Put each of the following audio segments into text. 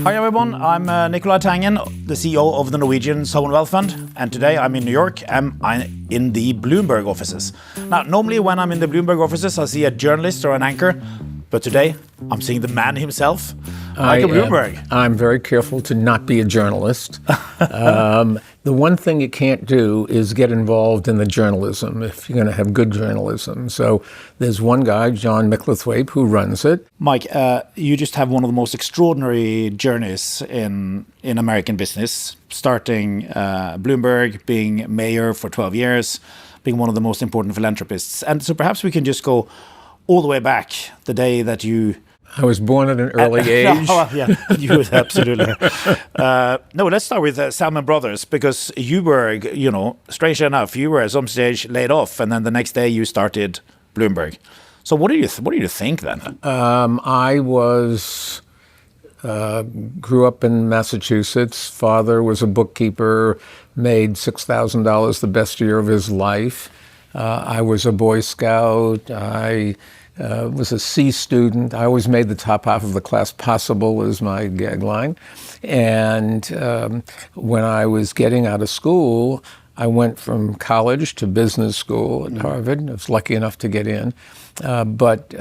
Hi everyone, I'm Nicolai Tangen, the CEO of the Norwegian Sovereign Wealth Fund, and today I'm in New York and I'm in the Bloomberg offices. Now, normally when I'm in the Bloomberg offices, I see a journalist or an anchor, but today I'm seeing the man himself, Michael Bloomberg. I'm very careful to not be a journalist. The one thing you can't do is get involved in the journalism if you're going to have good journalism. So there's one guy, John Micklethwaite, who runs it. Mike, you just have one of the most extraordinary journeys in American business, starting Bloomberg, being mayor for 12 years, being one of the most important philanthropists. And so perhaps we can just go all the way back, the day that you... I was born at an early age. Yeah, you would absolutely. No, let's start with Salmon Brothers, because you were, strange enough, you were at some stage laid off, and then the next day you started Bloomberg. So what do you think then? I grew up in Massachusetts. Father was a bookkeeper, made $6,000 the best year of his life. I was a Boy Scout. I was a C student. I always made the top half of the class possible is my gag line. And when I was getting out of school, I went from college to business school at Harvard. I was lucky enough to get in. But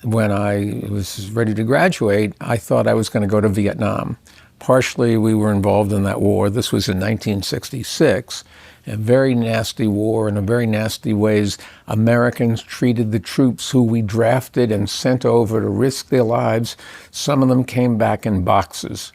when I was ready to graduate, I thought I was going to go to Vietnam. Partially, we were involved in that war. This was in 1966. A very nasty war. In a very nasty ways, Americans treated the troops who we drafted and sent over to risk their lives. Some of them came back in boxes,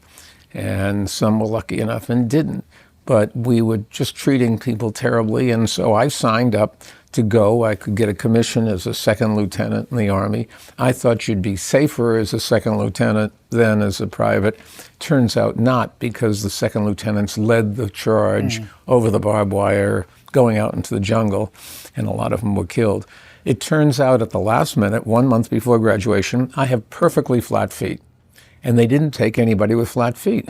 and some were lucky enough and didn't. But we were just treating people terribly, and so I signed up to go. I could get a commission as a second lieutenant in the Army. I thought you'd be safer as a second lieutenant than as a private. Turns out not, because the second lieutenants led the charge over the barbed wire, going out into the jungle, and a lot of them were killed. It turns out at the last minute, 1 month before graduation, I have perfectly flat feet, and they didn't take anybody with flat feet.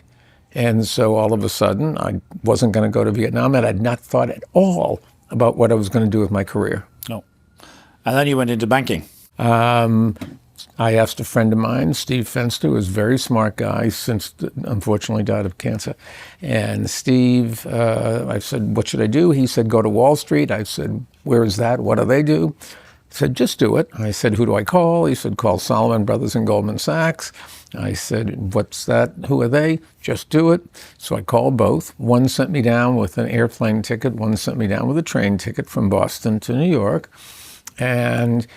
And so all of a sudden, I wasn't going to go to Vietnam, and I'd not thought at all about what I was going to do with my career. No. And then you went into banking. I asked a friend of mine, Steve Fenster, who was a very smart guy, since unfortunately died of cancer. And Steve, I said, what should I do? He said, go to Wall Street. I said, where is that? What do they do? He said, just do it. I said, who do I call? He said, call Salomon Brothers and Goldman Sachs. I said, what's that? Who are they? Just do it. So I called both. One sent me down with an airplane ticket. One sent me down with a train ticket from Boston to New York. And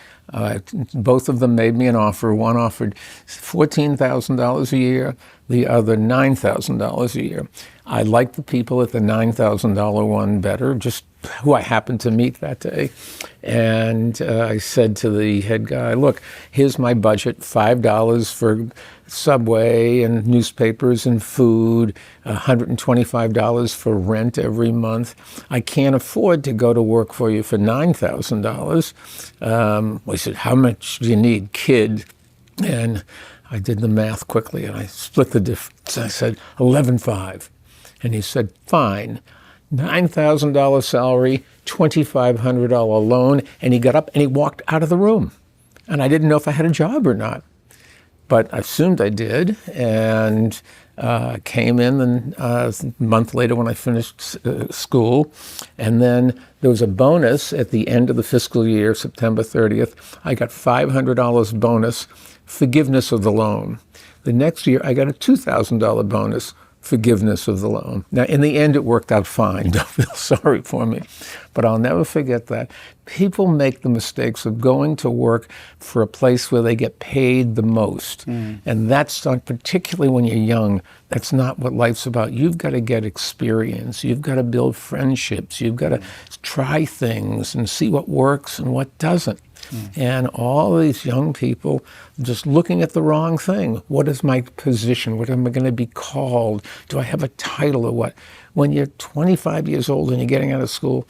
both of them made me an offer. One offered $14,000 a year, the other $9,000 a year. I liked the people at the $9,000 one better, just who I happened to meet that day. And I said to the head guy, look, here's my budget, $5 for Subway and newspapers and food, $125 for rent every month. I can't afford to go to work for you for $9,000. I said, how much do you need, kid? And I did the math quickly, and I split the difference. I said, $11,500. And he said, fine. $9,000 salary, $2,500 loan, and he got up and he walked out of the room. And I didn't know if I had a job or not. But I assumed I did, and came in a month later when I finished school. And then there was a bonus at the end of the fiscal year, September 30th. I got $500 bonus, forgiveness of the loan. The next year, I got a $2,000 bonus, forgiveness of the loan. Now, in the end, it worked out fine. Don't feel sorry for me. But I'll never forget that. People make the mistakes of going to work for a place where they get paid the most. And that's not, particularly when you're young, that's not what life's about. You've got to get experience. You've got to build friendships. You've got to try things and see what works and what doesn't. And all these young people just looking at the wrong thing. What is my position? What am I going to be called? Do I have a title or what? When you're 25 years old and you're getting out of school,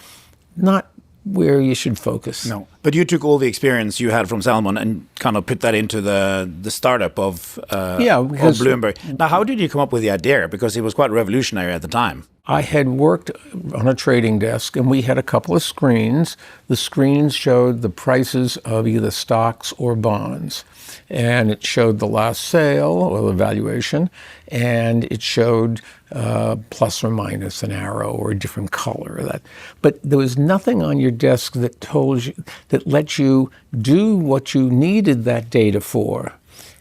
not where you should focus. No, but you took all the experience you had from Salmon and kind of put that into the startup of Bloomberg. Now, how did you come up with the idea? Because it was quite revolutionary at the time. I had worked on a trading desk, and we had a couple of screens. The screens showed the prices of either stocks or bonds. and it showed the last sale or the valuation, and it showed plus or minus an arrow or a different color. But there was nothing on your desk that told you, that let you do what you needed that data for.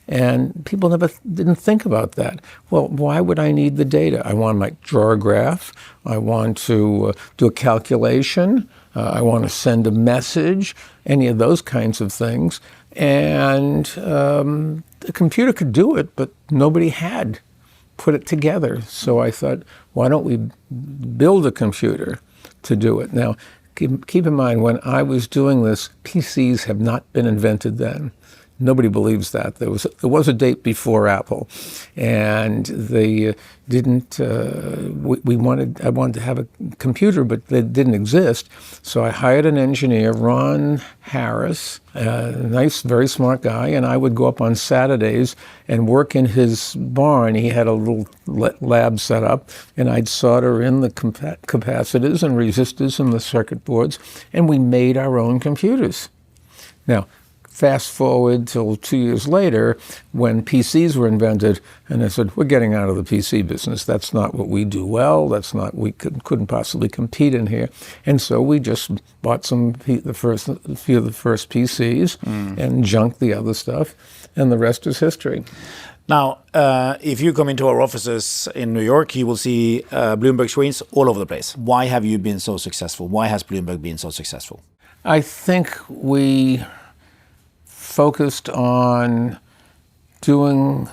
And people didn't think about that. Well, why would I need the data? I want to draw a graph. I want to do a calculation. I want to send a message, any of those kinds of things. And the computer could do it, but nobody had put it together. So I thought, why don't we build a computer to do it? Now, keep in mind, when I was doing this, PCs have not been invented then. Nobody believes that. There was a date before Apple, and they didn't. I wanted to have a computer, but they didn't exist. So I hired an engineer, Ron Harris, a nice, very smart guy, and I would go up on Saturdays and work in his barn. He had a little lab set up, and I'd solder in the capacitors and resistors and the circuit boards, and we made our own computers. Now, fast forward till 2 years later, when PCs were invented, and I said, we're getting out of the PC business. That's not what we do well. That's not, we couldn't possibly compete in here. And so we just bought a few of the first PCs and junked the other stuff, and the rest is history. Now, if you come into our offices in New York, you will see Bloomberg screens all over the place. Why have you been so successful? Why has Bloomberg been so successful? I think we focused on building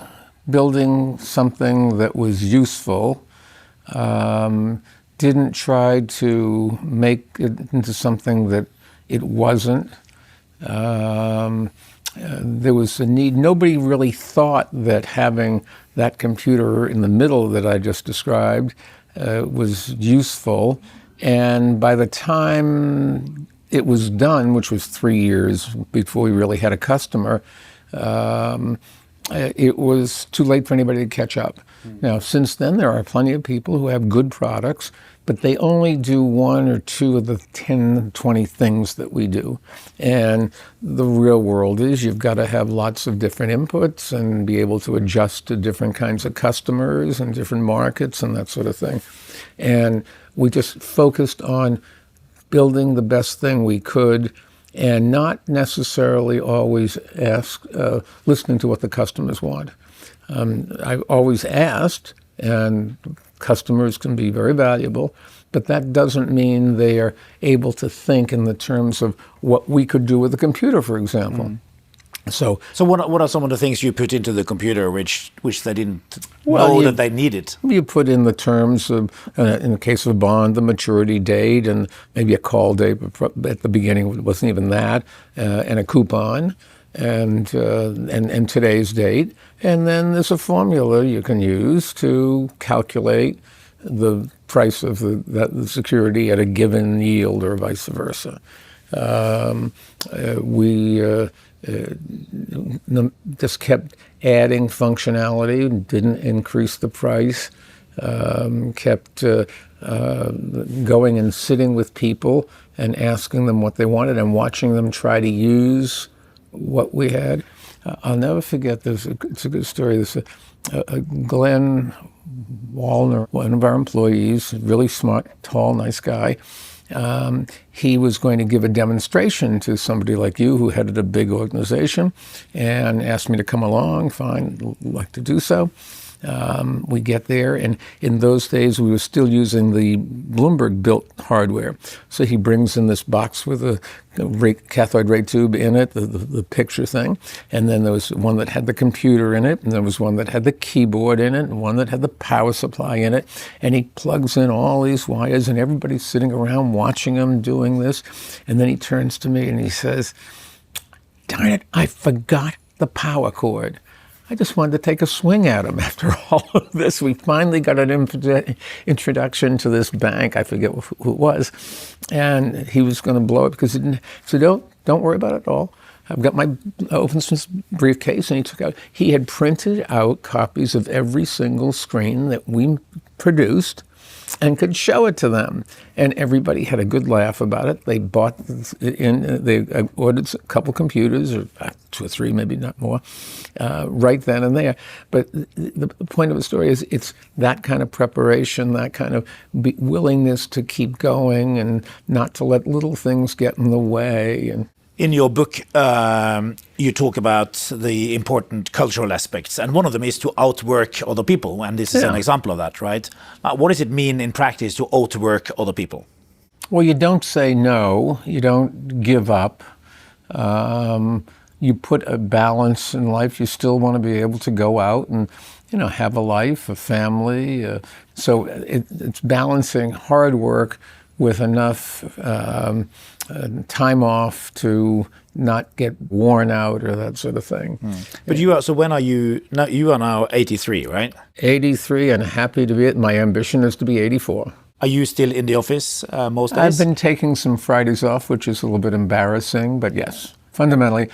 something that was useful, didn't try to make it into something that it wasn't. There was a need. Nobody really thought that having that computer in the middle that I just described was useful. And by the time it was done, which was 3 years before we really had a customer, it was too late for anybody to catch up. Now, since then, there are plenty of people who have good products, but they only do one or two of the 10, 20 things that we do. And the real world is you've got to have lots of different inputs and be able to adjust to different kinds of customers and different markets and that sort of thing. And we just focused on building the best thing we could, and not necessarily always listening to what the customers want. I always asked, and customers can be very valuable, but that doesn't mean they are able to think in the terms of what we could do with a computer, for example. So what are some of the things you put into the computer which they didn't know that they needed? You put in the terms of, in the case of a bond, the maturity date and maybe a call date. At the beginning, it wasn't even that, and a coupon, and today's date. And then there's a formula you can use to calculate the price of the security at a given yield or vice versa. We just kept adding functionality, didn't increase the price, kept going and sitting with people and asking them what they wanted and watching them try to use what we had. I'll never forget this. It's a good story. This Glenn Wallner, one of our employees, really smart, tall, nice guy. He was going to give a demonstration to somebody like you who headed a big organization and asked me to come along. Fine, like to do so. We get there, and in those days we were still using the Bloomberg built hardware. So he brings in this box with a cathode ray tube in it, the picture thing, and then there was one that had the computer in it, and there was one that had the keyboard in it, and one that had the power supply in it, and he plugs in all these wires, and everybody's sitting around watching him doing this, and then he turns to me and he says, "Darn it, I forgot the power cord." I just wanted to take a swing at him after all of this. We finally got an introduction to this bank. I forget who it was. And he was going to blow it because he didn't. So don't worry about it at all. I've got my opens briefcase, and he had printed out copies of every single screen that we produced and could show it to them. And everybody had a good laugh about it. They bought they ordered a couple computers, or 2 or 3, maybe not more, right then and there. But the point of the story is it's that kind of preparation, that kind of willingness to keep going and not to let little things get in the way. And in your book, you talk about the important cultural aspects, and one of them is to outwork other people, and this is an example of that, right? What does it mean in practice to outwork other people? Well, you don't say no, you don't give up. You put a balance in life. You still want to be able to go out and, have a life, a family. So it's balancing hard work with enough time off to not get worn out or that sort of thing. But when are you? Now you are now 83, right? 83, and happy to be it. My ambition is to be 84. Are you still in the office most days? I've been taking some Fridays off, which is a little bit embarrassing, but yes. Fundamentally,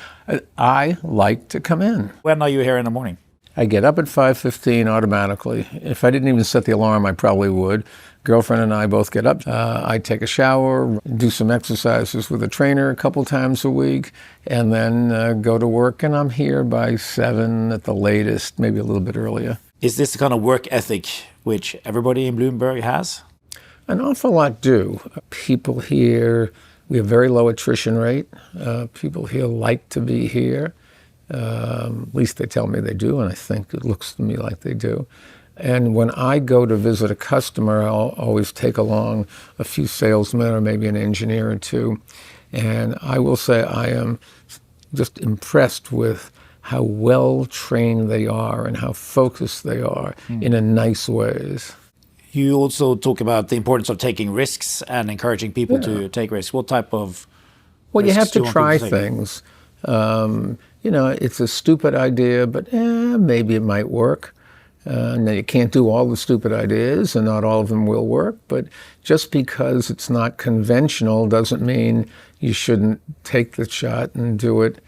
I like to come in. When are you here in the morning? I get up at 5:15 automatically. If I didn't even set the alarm, I probably would. Girlfriend and I both get up. I take a shower, do some exercises with a trainer a couple times a week, and then go to work. And I'm here by 7 at the latest, maybe a little bit earlier. Is this the kind of work ethic which everybody in Bloomberg has? An awful lot do. People here, we have very low attrition rate. People here like to be here. At least they tell me they do, and I think it looks to me like they do. And when I go to visit a customer, I'll always take along a few salesmen or maybe an engineer or two. And I will say I am just impressed with how well trained they are and how focused they are in a nice ways. You also talk about the importance of taking risks and encouraging people to take risks. What type of Well, you have risks do to you want try people to take? things. It's a stupid idea, but maybe it might work. Now, you can't do all the stupid ideas, and not all of them will work, but just because it's not conventional doesn't mean you shouldn't take the shot and do it.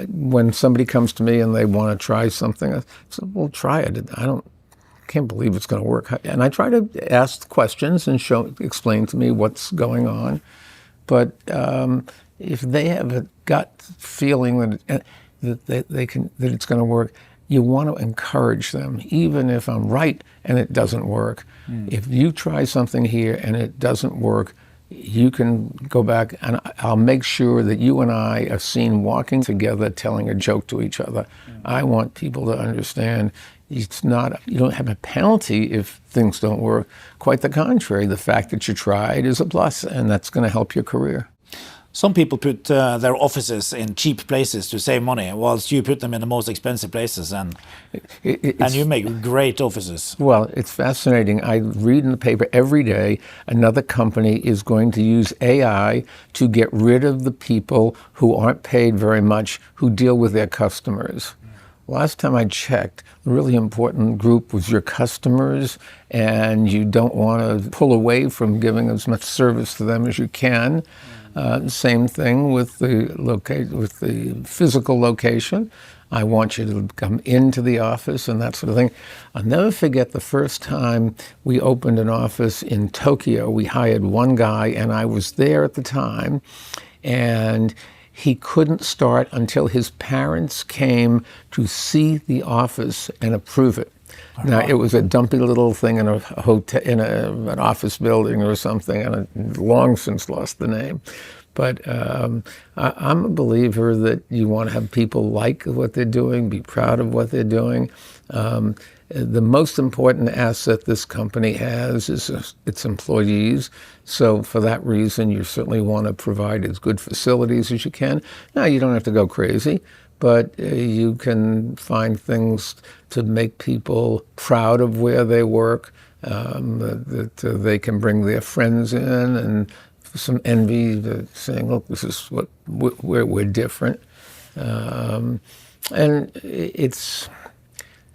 When somebody comes to me and they want to try something, I say, well, try it. Can't believe it's going to work. And I try to ask questions and explain to me what's going on. But if they have a gut feeling that it's going to work, you want to encourage them, even if I'm right and it doesn't work. If you try something here and it doesn't work, you can go back and I'll make sure that you and I are seen walking together, telling a joke to each other. I want people to understand you don't have a penalty if things don't work. Quite the contrary, the fact that you tried is a plus, and that's going to help your career. Some people put their offices in cheap places to save money, whilst you put them in the most expensive places, and you make great offices. Well, it's fascinating. I read in the paper every day another company is going to use AI to get rid of the people who aren't paid very much, who deal with their customers. Last time I checked, a really important group was your customers, and you don't want to pull away from giving as much service to them as you can. Same thing with the physical location. I want you to come into the office and that sort of thing. I'll never forget the first time we opened an office in Tokyo. We hired one guy, and I was there at the time, and he couldn't start until his parents came to see the office and approve it. Now, it was a dumpy little thing in a hotel, in an office building or something, and I've long since lost the name. But I'm a believer that you want to have people like what they're doing, be proud of what they're doing. The most important asset this company has is its employees. So for that reason, you certainly want to provide as good facilities as you can. Now, you don't have to go crazy, but you can find things to make people proud of where they work, that they can bring their friends in, and some envy, saying, look, this is where we're different. And it's,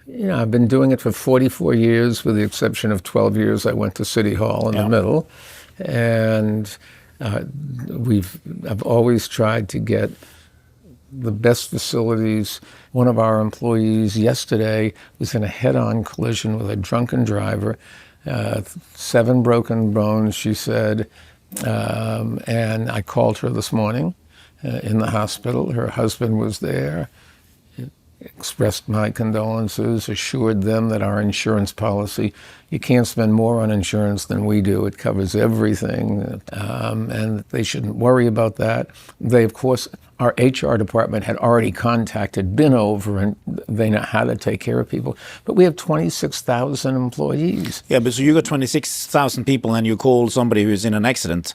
I've been doing it for 44 years, with the exception of 12 years I went to City Hall in the middle. And I've always tried to get the best facilities. One of our employees yesterday was in a head-on collision with a drunken driver, 7 broken bones, she said, and I called her this morning in the hospital. Her husband was there, expressed my condolences, assured them that our insurance policy, you can't spend more on insurance than we do. It covers everything, and they shouldn't worry about that. They, of course, our HR department had already been over, and they know how to take care of people. But we have 26,000 employees. Yeah, but so you got 26,000 people and you call somebody who's in an accident.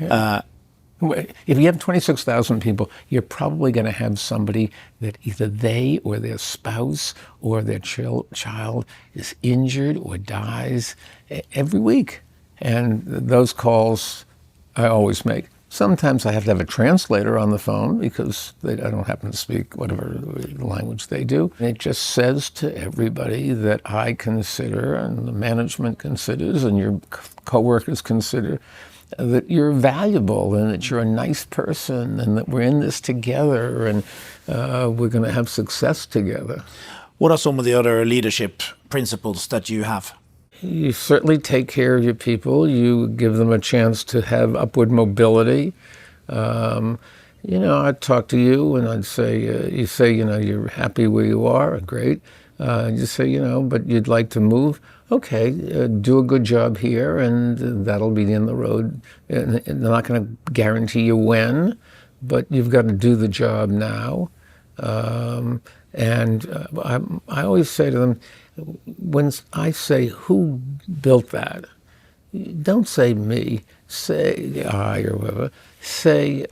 Yeah. If you have 26,000 people, you're probably going to have somebody that either they or their spouse or their child is injured or dies every week. And those calls I always make. Sometimes I have to have a translator on the phone because I don't happen to speak whatever language they do. And it just says to everybody that I consider and the management considers and your coworkers consider that you're valuable and that you're a nice person and that we're in this together and we're going to have success together. What are some of the other leadership principles that you have? You certainly take care of your people. You give them a chance to have upward mobility. I'd talk to you and I'd say, you say, you're happy where you are, great. You say, but you'd like to move. Okay, do a good job here, and that'll be in the road. And they're not going to guarantee you when, but you've got to do the job now. I always say to them, when I say who built that, don't say me, say I or whoever. Say,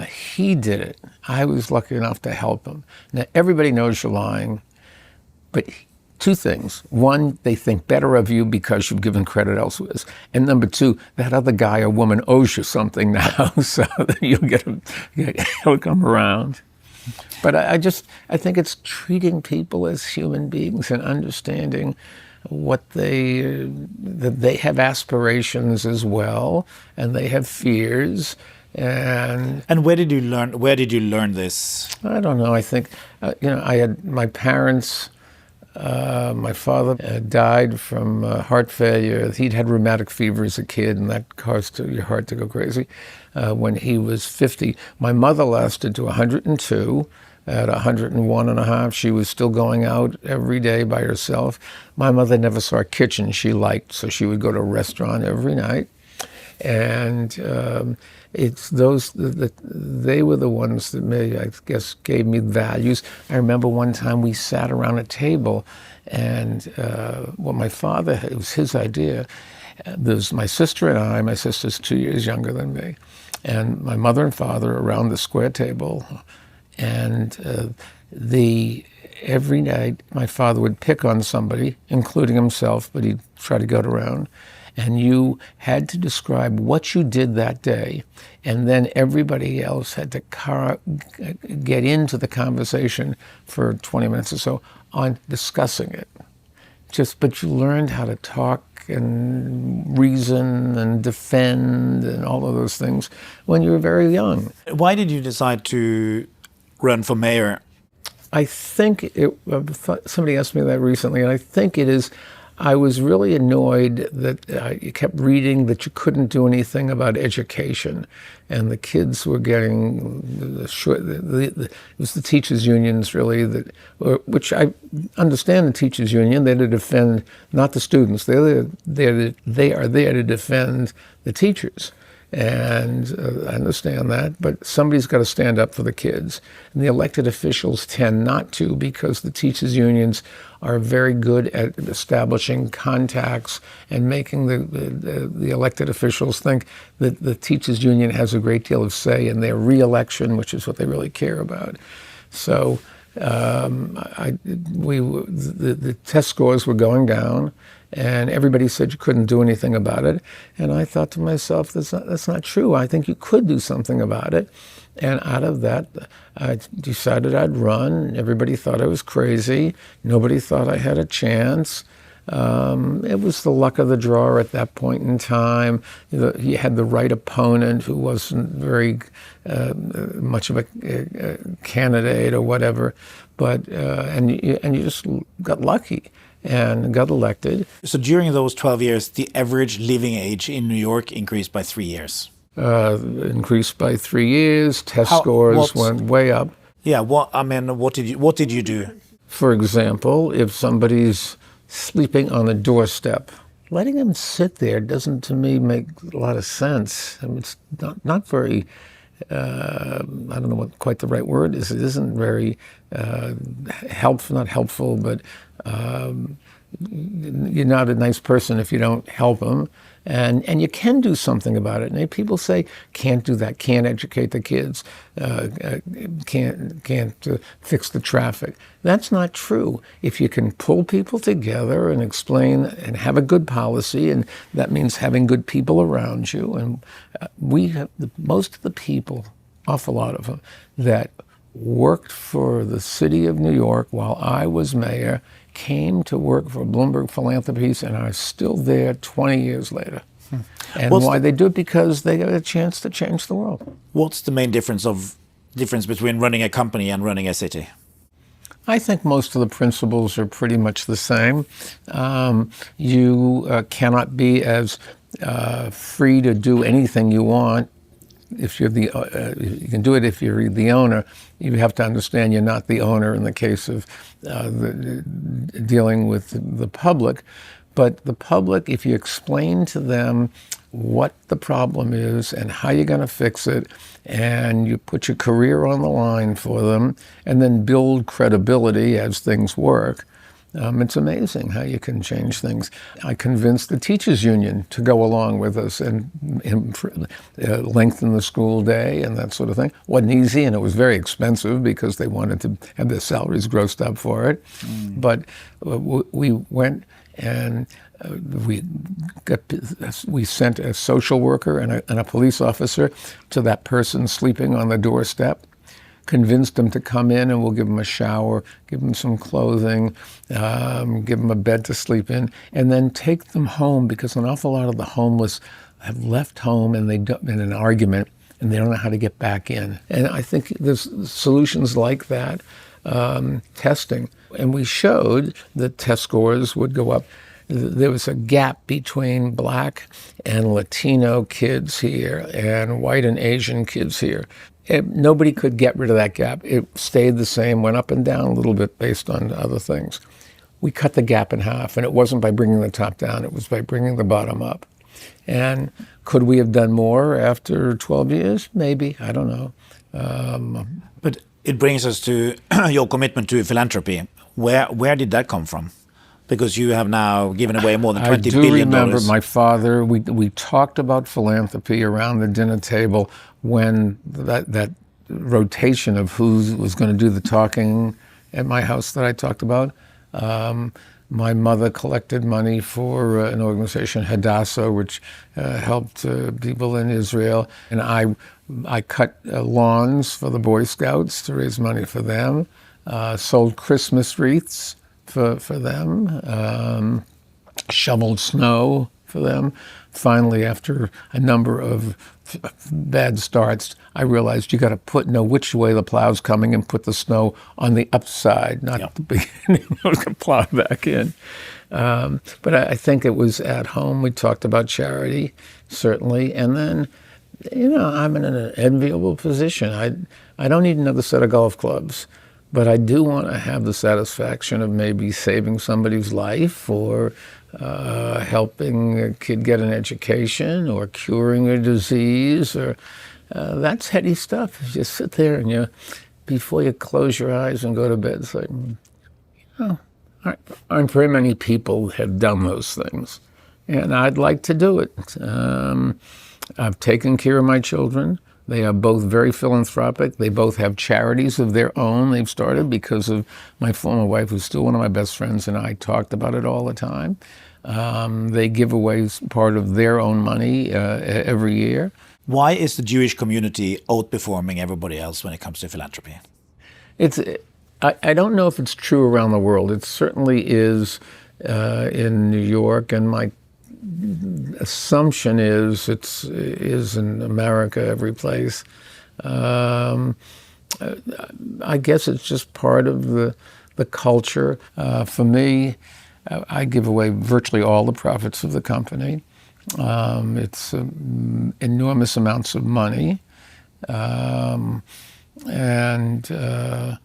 he did it. I was lucky enough to help him. Now, everybody knows you're lying, but 2 things. 1, they think better of you because you've given credit elsewhere. And number 2, that other guy or woman owes you something now, so that he'll come around. But I think it's treating people as human beings and understanding that they have aspirations as well, and they have fears. And where did you learn this? I don't know. I think I had my parents. My father died from heart failure. He'd had rheumatic fever as a kid, and that caused your heart to go crazy. When he was 50, my mother lasted to 102. At 101 and a half, she was still going out every day by herself. My mother never saw a kitchen she liked, so she would go to a restaurant every night. And it's they were the ones that I guess gave me values. I remember one time we sat around a table, and it was his idea. There was my sister and I. My sister's 2 years younger than me, and my mother and father around the square table. And every night my father would pick on somebody, including himself, but he'd try to go around. And you had to describe what you did that day, and then everybody else had to get into the conversation for 20 minutes or so on discussing it. But you learned how to talk and reason and defend and all of those things when you were very young. Why did you decide to run for mayor? I think somebody asked me that recently, and I think it is. I was really annoyed that you kept reading that you couldn't do anything about education, and the kids were getting it was the teachers' unions really which I understand the teachers' union. They're to defend not the students. They are there to defend the teachers. And I understand that, but somebody's got to stand up for the kids. And the elected officials tend not to, because the teachers' unions are very good at establishing contacts and making the elected officials think that the teachers' union has a great deal of say in their re-election, which is what they really care about. So the test scores were going down, and everybody said you couldn't do anything about it. And I thought to myself, that's not true. I think you could do something about it. And out of that, I decided I'd run. Everybody thought I was crazy. Nobody thought I had a chance. It was the luck of the draw at that point in time. You had the right opponent who wasn't very much of a candidate or whatever, but and you just got lucky and got elected. So during those 12 years, the average living age in New York increased by 3 years. Increased by 3 years. Test scores went way up. Yeah. What did you do? For example, if somebody's sleeping on the doorstep, letting them sit there doesn't, to me, make a lot of sense. I mean, it's not very. I don't know what quite the right word is. It isn't very helpful. Not helpful, but you're not a nice person if you don't help them. And you can do something about it. And people say, can't do that, can't educate the kids, can't fix the traffic. That's not true. If you can pull people together and explain and have a good policy, and that means having good people around you. And we have most of the people, awful lot of them, that worked for the city of New York while I was mayor, came to work for Bloomberg Philanthropies, and are still there 20 years later. And why they do it? Because they got a chance to change the world. What's the main difference between running a company and running a city? I think most of the principles are pretty much the same. You cannot be as free to do anything you want. If you're you can do it if you're the owner. You have to understand you're not the owner in the case of dealing with the public. But the public, if you explain to them what the problem is and how you're going to fix it, and you put your career on the line for them, and then build credibility as things work, it's amazing how you can change things. I convinced the teachers union to go along with us and lengthen the school day and that sort of thing. Wasn't easy, and it was very expensive because they wanted to have their salaries grossed up for it. But we went and we sent a social worker and a police officer to that person sleeping on the doorstep, convinced them to come in, and we'll give them a shower, give them some clothing, give them a bed to sleep in, and then take them home, because an awful lot of the homeless have left home and in an argument, and they don't know how to get back in. And I think there's solutions like that, testing. And we showed that test scores would go up. There was a gap between Black and Latino kids here and white and Asian kids here. Nobody could get rid of that gap. It stayed the same, went up and down a little bit based on other things. We cut the gap in half, and it wasn't by bringing the top down, it was by bringing the bottom up. And could we have done more after 12 years? Maybe, I don't know. But it brings us to your commitment to philanthropy. Where did that come from? Because you have now given away more than $20 billion. I do remember my father, we talked about philanthropy around the dinner table when that rotation of who was going to do the talking at my house that I talked about. My mother collected money for an organization, Hadassah, which helped people in Israel. And I cut lawns for the Boy Scouts to raise money for them, sold Christmas wreaths for them, shoveled snow for them. Finally, after a number of bad starts, I realized you got to know which way the plow's coming and put the snow on the upside, not the beginning, to plow back in. But I think it was at home. We talked about charity, certainly. And then, I'm in an enviable position. I don't need another set of golf clubs, but I do want to have the satisfaction of maybe saving somebody's life, or helping a kid get an education, or curing a disease, or that's heady stuff. You just sit there and before you close your eyes and go to bed, it's like, aren't very many people have done those things, and I'd like to do it. I've taken care of my children. They are both very philanthropic. They both have charities of their own they've started because of my former wife, who's still one of my best friends, and I talked about it all the time. They give away part of their own money every year. Why is the Jewish community outperforming everybody else when it comes to philanthropy? I don't know if it's true around the world. It certainly is in New York, and my assumption is is in America every place. I guess it's just part of the culture. For me, I give away virtually all the profits of the company. It's enormous amounts of money. And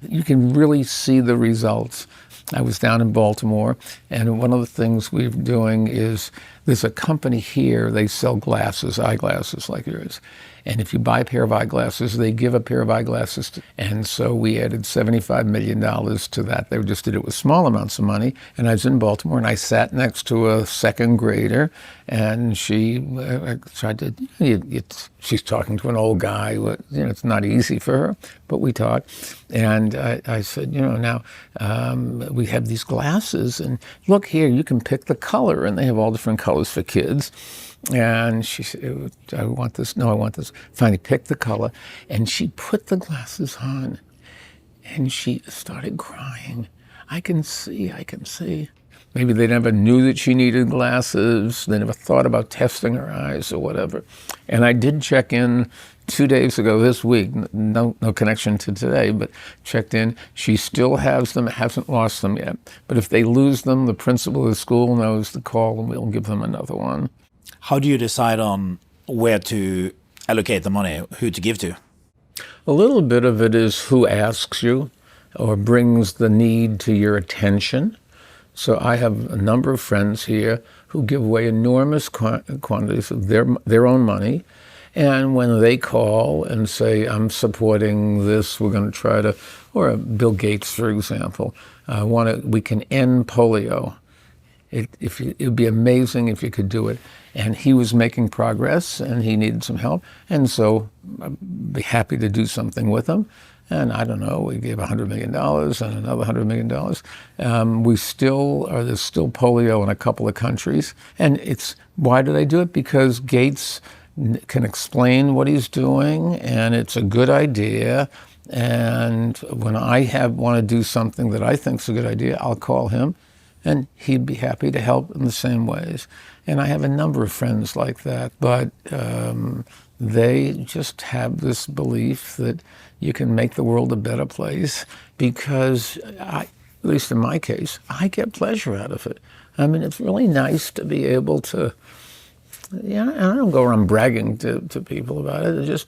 you can really see the results. I was down in Baltimore, and one of the things we're doing is there's a company here, they sell glasses, eyeglasses like yours. And if you buy a pair of eyeglasses, they give a pair of eyeglasses. And so we added $75 million to that. They just did it with small amounts of money. And I was in Baltimore, and I sat next to a second grader, and she tried to, she's talking to an old guy. It's not easy for her, but we talked. And I said, now we have these glasses, and look here, you can pick the color. And they have all different colors for kids. And she said, I want this. No, I want this. Finally picked the color, and she put the glasses on, and she started crying. I can see. Maybe they never knew that she needed glasses. They never thought about testing her eyes or whatever. And I did check in 2 days ago this week, no connection to today, but checked in. She still has them, hasn't lost them yet. But if they lose them, the principal of the school knows to call, and we'll give them another one. How do you decide on where to allocate the money, who to give to? A little bit of it is who asks you or brings the need to your attention. So I have a number of friends here who give away enormous quantities of their own money. And when they call and say, I'm supporting this, we're going to try to, or Bill Gates, for example, we can end polio. It would be amazing if you could do it. And he was making progress, and he needed some help. And so I'd be happy to do something with him. And I don't know, we gave $100 million and another $100 million. There's still polio in a couple of countries. And why did I do it? Because Gates can explain what he's doing, and it's a good idea. And when I want to do something that I think is a good idea, I'll call him, and he'd be happy to help in the same ways. And I have a number of friends like that, but they just have this belief that you can make the world a better place because, at least in my case, I get pleasure out of it. I mean, it's really nice to be able to, I don't go around bragging to people about it.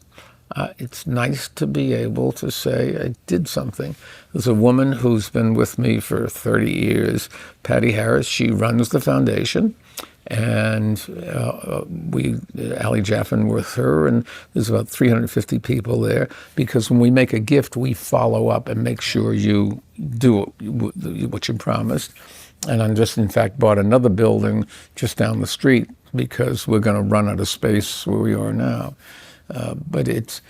It's nice to be able to say, I did something. There's a woman who's been with me for 30 years, Patty Harris. She runs the foundation. And Ali Jaffin with her, and there's about 350 people there, because when we make a gift, we follow up and make sure you do what you promised. And I just, in fact, bought another building just down the street because we're going to run out of space where we are now. But it's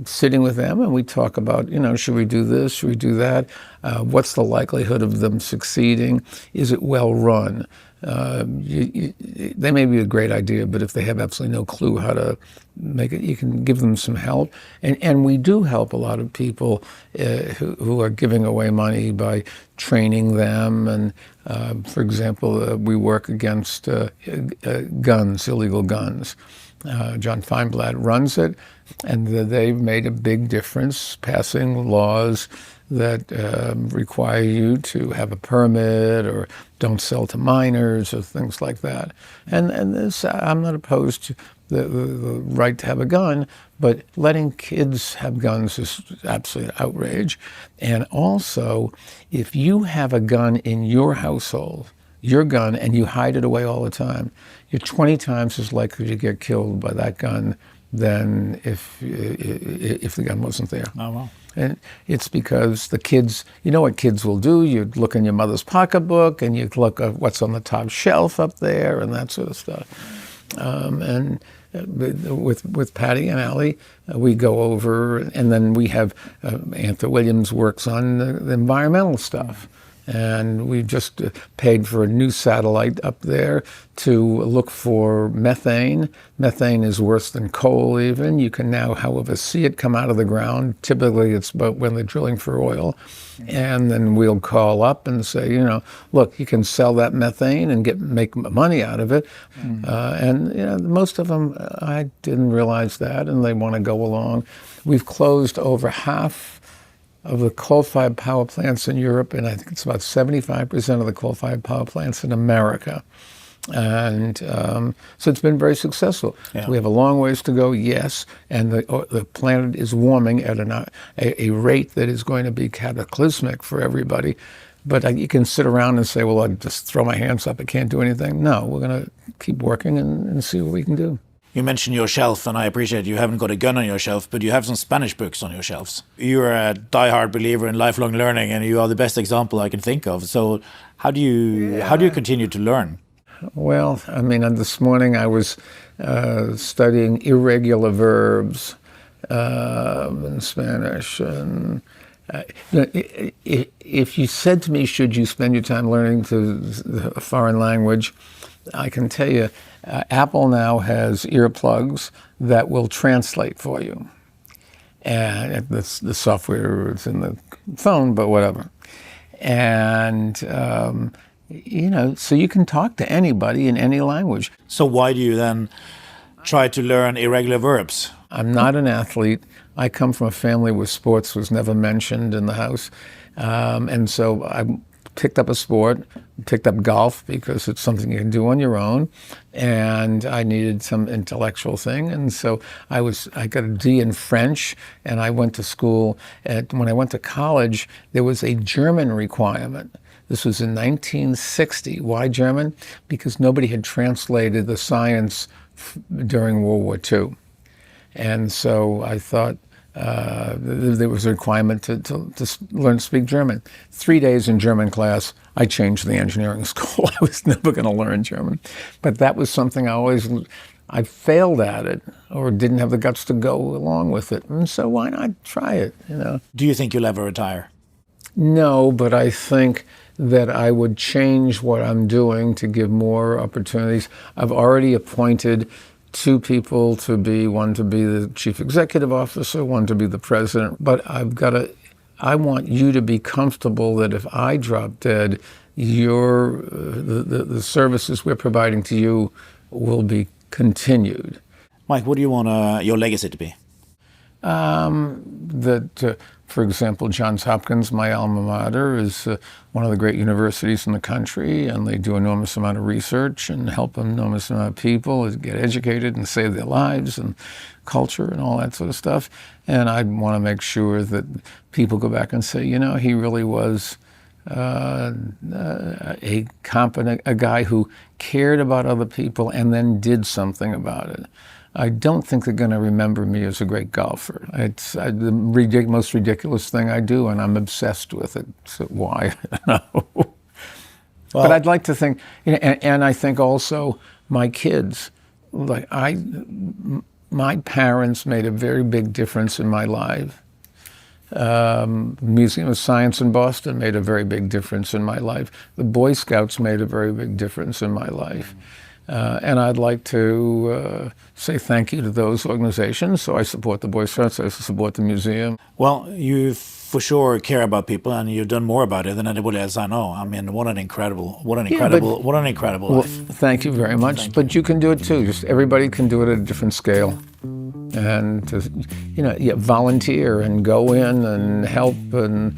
sitting with them, and we talk about, should we do this, should we do that? What's the likelihood of them succeeding? Is it well run? They may be a great idea, but if they have absolutely no clue how to make it, you can give them some help. And we do help a lot of people who are giving away money by training them. And for example, we work against guns, illegal guns. John Feinblatt runs it, and they've made a big difference passing laws that require you to have a permit or don't sell to minors or things like that. And this, I'm not opposed to the right to have a gun, but letting kids have guns is absolutely an outrage. And also, if you have a gun in your household, your gun, and you hide it away all the time, you're 20 times as likely to get killed by that gun than if the gun wasn't there. Oh, wow. And it's because the kids, you know what kids will do? You look in your mother's pocketbook, and you look at what's on the top shelf up there, and that sort of stuff. And with Patty and Ali, we go over, and then we have Anthony Williams works on the environmental stuff. And we just paid for a new satellite up there to look for methane. Methane is worse than coal even. You can now, however, see it come out of the ground. Typically it's about when they're drilling for oil. And then we'll call up and say, look, you can sell that methane and make money out of it. And most of them, I didn't realize that, and they want to go along. We've closed over half of the coal-fired power plants in Europe, and I think it's about 75% of the coal-fired power plants in America. And so it's been very successful. Yeah. We have a long ways to go, yes, and the planet is warming at a rate that is going to be cataclysmic for everybody. But you can sit around and say, well, I'll just throw my hands up, I can't do anything. No, we're going to keep working and see what we can do. You mentioned your shelf, and I appreciate you haven't got a gun on your shelf, but you have some Spanish books on your shelves. You're a diehard believer in lifelong learning, and you are the best example I can think of. So how do you continue to learn? Well, I mean, this morning I was studying irregular verbs in Spanish. And if you said to me, should you spend your time learning a foreign language, I can tell you, Apple now has earplugs that will translate for you. And the software is in the phone, but whatever. And, so you can talk to anybody in any language. So why do you then try to learn irregular verbs? I'm not an athlete. I come from a family where sports was never mentioned in the house. And so I picked up a sport, picked up golf because it's something you can do on your own, and I needed some intellectual thing, and so I got a D in French, and I went to school. When I went to college, there was a German requirement. This was in 1960. Why German? Because nobody had translated the science during World War II, and so I thought, there was a requirement to learn to speak German. 3 days in German class, I changed the engineering school. I was never going to learn German. But that was something I failed at it or didn't have the guts to go along with it. And so why not try it, Do you think you'll ever retire? No, but I think that I would change what I'm doing to give more opportunities. I've already appointed 2 people one to be the chief executive officer, one to be the president. But I want you to be comfortable that if I drop dead, the services we're providing to you will be continued. Mike, what do you want your legacy to be? For example, Johns Hopkins, my alma mater, is one of the great universities in the country, and they do an enormous amount of research and help an enormous amount of people get educated and save their lives and culture and all that sort of stuff. And I want to make sure that people go back and say, he really was a guy who cared about other people and then did something about it. I don't think they're going to remember me as a great golfer. It's the most ridiculous thing I do, and I'm obsessed with it. So why? I don't know. Well, but I'd like to think, and I think also my kids, my parents made a very big difference in my life. Museum of Science in Boston made a very big difference in my life. The Boy Scouts made a very big difference in my life. And I'd like to say thank you to those organizations. So I support the Boy Scouts, I support the museum. Well, you for sure care about people, and you've done more about it than anybody else I know. I mean, what an incredible life. Thank you very much. But you can do it too. Just everybody can do it at a different scale. And volunteer and go in and help and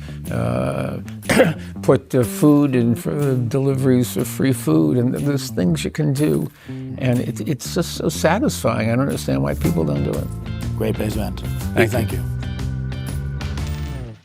put food in for deliveries of free food, and there's things you can do, and it's just so satisfying. I don't understand why people don't do it. Great place to end. Thank you.